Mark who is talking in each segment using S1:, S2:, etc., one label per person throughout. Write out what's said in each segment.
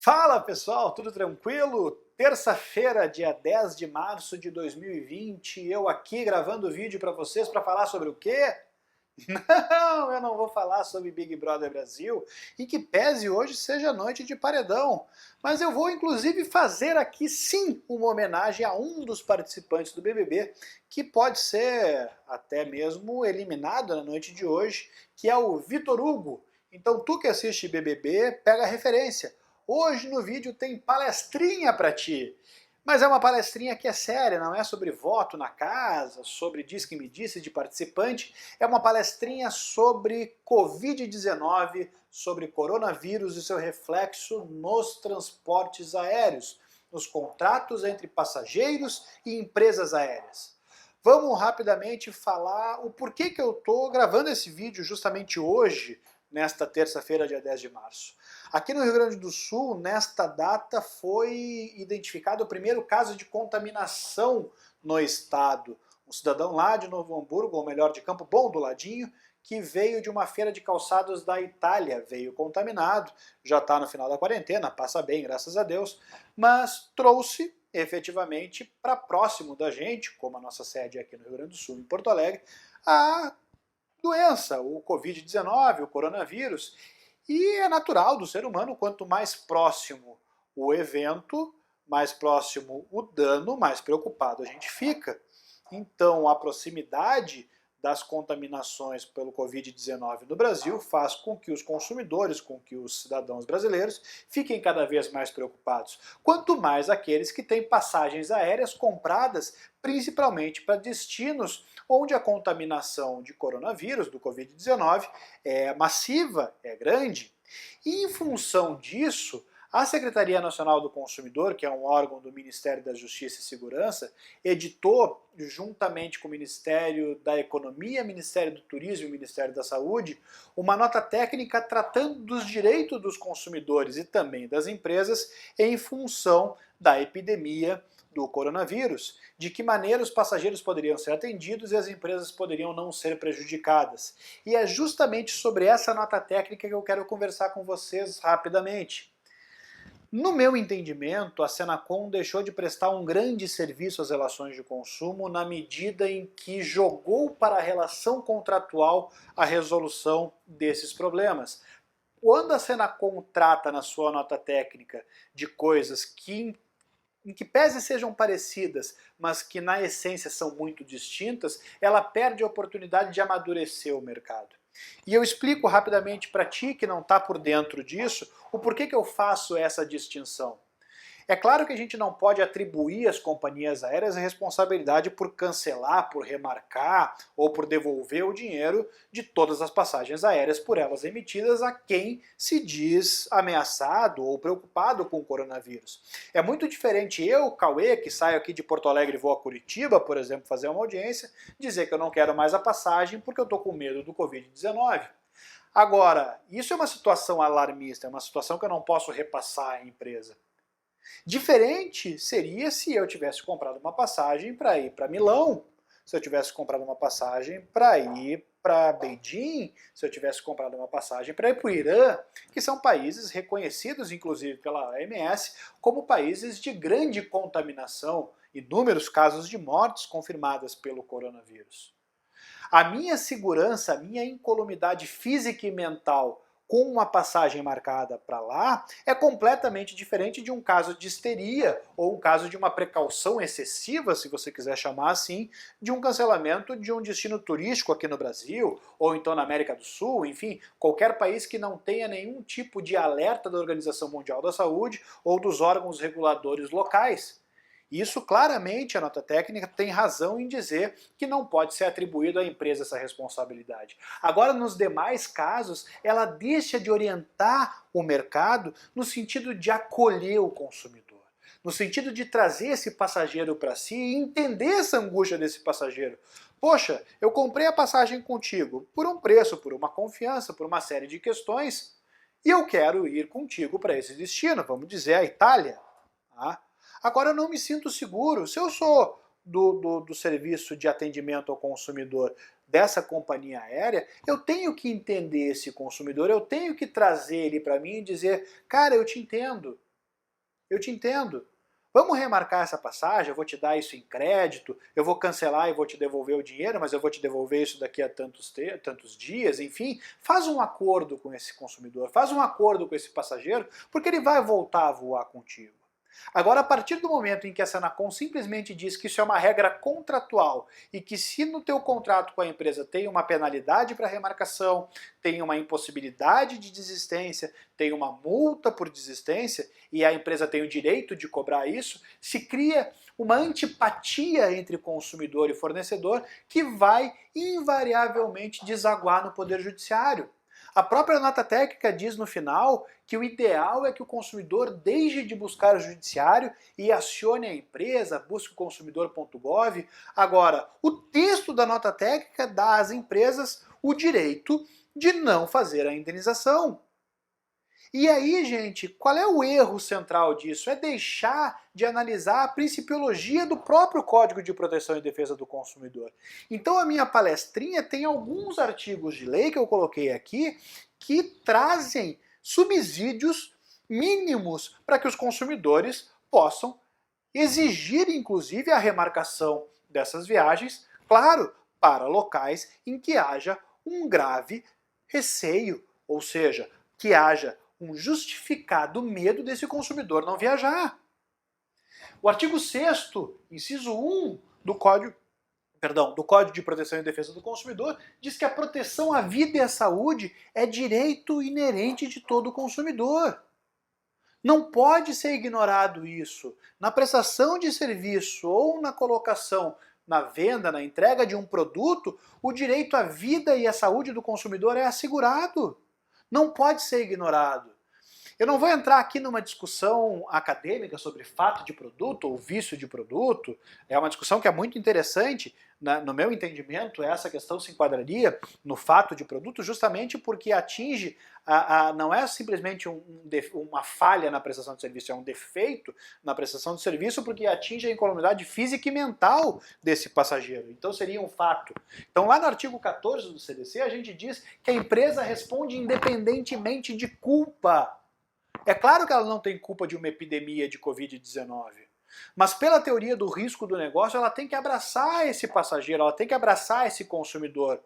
S1: Fala pessoal, tudo tranquilo? Terça-feira, dia 10 de março de 2020, eu aqui gravando vídeo para vocês para falar sobre o quê? Não, eu não vou falar sobre Big Brother Brasil, e que pese hoje seja noite de paredão, mas eu vou inclusive fazer aqui sim uma homenagem a um dos participantes do BBB, que pode ser até mesmo eliminado na noite de hoje, que é o Vitor Hugo. Então tu que assiste BBB, pega a referência. Hoje no vídeo tem palestrinha para ti. Mas é uma palestrinha que é séria, não é sobre voto na casa, sobre diz que me disse de participante, é uma palestrinha sobre Covid-19, sobre coronavírus e seu reflexo nos transportes aéreos, nos contratos entre passageiros e empresas aéreas. Vamos rapidamente falar o porquê que eu estou gravando esse vídeo justamente hoje, nesta terça-feira, dia 10 de março. Aqui no Rio Grande do Sul, nesta data, foi identificado o primeiro caso de contaminação no estado. Um cidadão lá de Novo Hamburgo, ou melhor, de Campo Bom, do ladinho, que veio de uma feira de calçados da Itália, veio contaminado, já está no final da quarentena, passa bem, graças a Deus, mas trouxe efetivamente para próximo da gente, como a nossa sede é aqui no Rio Grande do Sul, em Porto Alegre, a doença, o Covid-19, o coronavírus. E é natural do ser humano, quanto mais próximo o evento, mais próximo o dano, mais preocupado a gente fica. Então, a proximidade das contaminações pelo Covid-19 no Brasil faz com que os consumidores, com que os cidadãos brasileiros fiquem cada vez mais preocupados. Quanto mais aqueles que têm passagens aéreas compradas principalmente para destinos onde a contaminação de coronavírus, do Covid-19, é massiva, é grande. E em função disso, a Secretaria Nacional do Consumidor, que é um órgão do Ministério da Justiça e Segurança, editou, juntamente com o Ministério da Economia, Ministério do Turismo e Ministério da Saúde, uma nota técnica tratando dos direitos dos consumidores e também das empresas em função da epidemia do coronavírus, de que maneira os passageiros poderiam ser atendidos e as empresas poderiam não ser prejudicadas. E é justamente sobre essa nota técnica que eu quero conversar com vocês rapidamente. No meu entendimento, a Senacom deixou de prestar um grande serviço às relações de consumo na medida em que jogou para a relação contratual a resolução desses problemas. Quando a Senacom trata na sua nota técnica de coisas em que pese sejam parecidas, mas que na essência são muito distintas, ela perde a oportunidade de amadurecer o mercado. E eu explico rapidamente para ti que não está por dentro disso, o porquê que eu faço essa distinção. É claro que a gente não pode atribuir às companhias aéreas a responsabilidade por cancelar, por remarcar ou por devolver o dinheiro de todas as passagens aéreas por elas emitidas a quem se diz ameaçado ou preocupado com o coronavírus. É muito diferente eu, Cauê, que saio aqui de Porto Alegre e vou a Curitiba, por exemplo, fazer uma audiência, dizer que eu não quero mais a passagem porque eu estou com medo do Covid-19. Agora, isso é uma situação alarmista, é uma situação que eu não posso repassar à empresa. Diferente seria se eu tivesse comprado uma passagem para ir para Milão, se eu tivesse comprado uma passagem para ir para Beijing, se eu tivesse comprado uma passagem para ir para o Irã, que são países reconhecidos, inclusive pela OMS, como países de grande contaminação, inúmeros casos de mortes confirmadas pelo coronavírus. A minha segurança, a minha incolumidade física e mental com uma passagem marcada para lá é completamente diferente de um caso de histeria ou um caso de uma precaução excessiva, se você quiser chamar assim, de um cancelamento de um destino turístico aqui no Brasil ou então na América do Sul, enfim, qualquer país que não tenha nenhum tipo de alerta da Organização Mundial da Saúde ou dos órgãos reguladores locais. Isso claramente a nota técnica tem razão em dizer que não pode ser atribuído à empresa essa responsabilidade. Agora, nos demais casos, ela deixa de orientar o mercado no sentido de acolher o consumidor, no sentido de trazer esse passageiro para si e entender essa angústia desse passageiro. Poxa, eu comprei a passagem contigo por um preço, por uma confiança, por uma série de questões, e eu quero ir contigo para esse destino, vamos dizer a Itália. Tá? Agora eu não me sinto seguro. Se eu sou do serviço de atendimento ao consumidor dessa companhia aérea, eu tenho que entender esse consumidor, eu tenho que trazer ele para mim e dizer, cara, eu te entendo. eu te entendo. Vamos remarcar essa passagem, eu vou te dar isso em crédito, eu vou cancelar e vou te devolver o dinheiro, mas eu vou te devolver isso daqui a tantos dias, enfim. Faz um acordo com esse consumidor, faz um acordo com esse passageiro, porque ele vai voltar a voar contigo. Agora, a partir do momento em que a Senacom simplesmente diz que isso é uma regra contratual e que se no teu contrato com a empresa tem uma penalidade para remarcação, tem uma impossibilidade de desistência, tem uma multa por desistência e a empresa tem o direito de cobrar isso, se cria uma antipatia entre consumidor e fornecedor que vai invariavelmente desaguar no Poder Judiciário. A própria nota técnica diz no final que o ideal é que o consumidor deixe de buscar o judiciário e acione a empresa, busque o consumidor.gov. Agora, o texto da nota técnica dá às empresas o direito de não fazer a indenização. E aí, gente, qual é o erro central disso? É deixar de analisar a principiologia do próprio Código de Proteção e Defesa do Consumidor. Então a minha palestrinha tem alguns artigos de lei que eu coloquei aqui que trazem subsídios mínimos para que os consumidores possam exigir, inclusive, a remarcação dessas viagens, claro, para locais em que haja um grave receio, ou seja, que haja um justificado medo desse consumidor não viajar. O artigo 6º, inciso 1 do Código de Proteção e Defesa do Consumidor diz que a proteção à vida e à saúde é direito inerente de todo consumidor. Não pode ser ignorado isso. Na prestação de serviço ou na colocação, na venda, na entrega de um produto, o direito à vida e à saúde do consumidor é assegurado. Não pode ser ignorado. Eu não vou entrar aqui numa discussão acadêmica sobre fato de produto ou vício de produto, é uma discussão que é muito interessante, no meu entendimento, essa questão se enquadraria no fato de produto justamente porque atinge, não é simplesmente uma falha na prestação de serviço, é um defeito na prestação de serviço porque atinge a incolumidade física e mental desse passageiro. Então seria um fato. Então lá no artigo 14 do CDC a gente diz que a empresa responde independentemente de culpa. É claro que ela não tem culpa de uma epidemia de Covid-19, mas pela teoria do risco do negócio, ela tem que abraçar esse passageiro, ela tem que abraçar esse consumidor.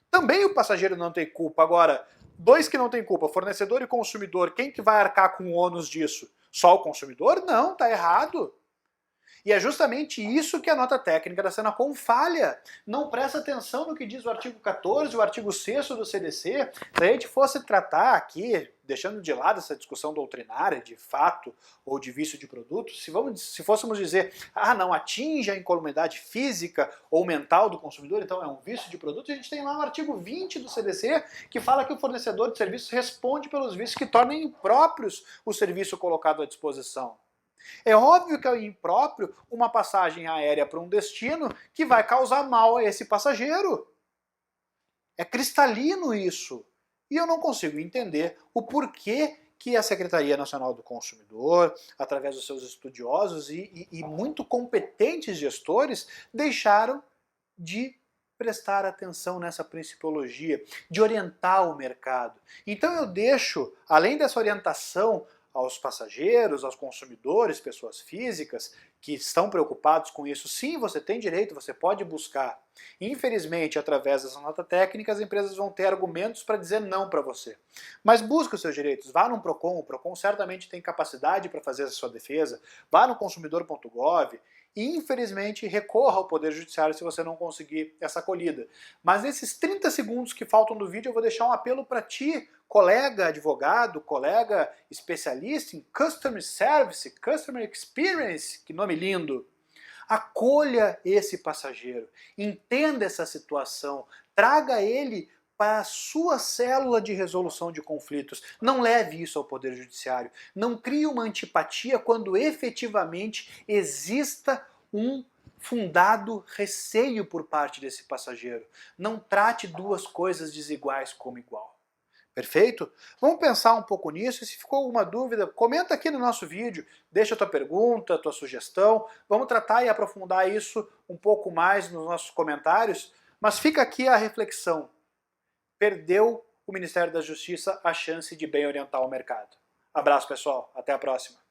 S1: Também o passageiro não tem culpa. Agora, dois que não têm culpa, fornecedor e consumidor, quem que vai arcar com o ônus disso? Só o consumidor? Não, tá errado. E é justamente isso que a nota técnica da Senacom falha. Não presta atenção no que diz o artigo 14, o artigo 6º do CDC. Se a gente fosse tratar aqui, deixando de lado essa discussão doutrinária de fato ou de vício de produto, se fôssemos dizer, não, atinge a incolumidade física ou mental do consumidor, então é um vício de produto, a gente tem lá o artigo 20 do CDC, que fala que o fornecedor de serviços responde pelos vícios que tornem impróprios o serviço colocado à disposição. É óbvio que é impróprio uma passagem aérea para um destino que vai causar mal a esse passageiro. É cristalino isso. E eu não consigo entender o porquê que a Secretaria Nacional do Consumidor, através dos seus estudiosos e muito competentes gestores, deixaram de prestar atenção nessa principiologia, de orientar o mercado. Então eu deixo, além dessa orientação aos passageiros, aos consumidores, pessoas físicas que estão preocupados com isso. Sim, você tem direito, você pode buscar. Infelizmente, através dessa nota técnica, as empresas vão ter argumentos para dizer não para você. Mas busque os seus direitos, vá no Procon, o Procon certamente tem capacidade para fazer a sua defesa, vá no consumidor.gov e, infelizmente, recorra ao Poder Judiciário se você não conseguir essa acolhida. Mas nesses 30 segundos que faltam do vídeo, eu vou deixar um apelo para ti, colega advogado, colega especialista em Customer Service, Customer Experience, que nome lindo. Acolha esse passageiro, entenda essa situação, traga ele para a sua célula de resolução de conflitos. Não leve isso ao Poder Judiciário. Não crie uma antipatia quando efetivamente exista um fundado receio por parte desse passageiro. Não trate duas coisas desiguais como igual. Perfeito? Vamos pensar um pouco nisso, e se ficou alguma dúvida, comenta aqui no nosso vídeo, deixa a tua pergunta, a tua sugestão, vamos tratar e aprofundar isso um pouco mais nos nossos comentários, mas fica aqui a reflexão. Perdeu o Ministério da Justiça a chance de bem orientar o mercado. Abraço, pessoal. Até a próxima.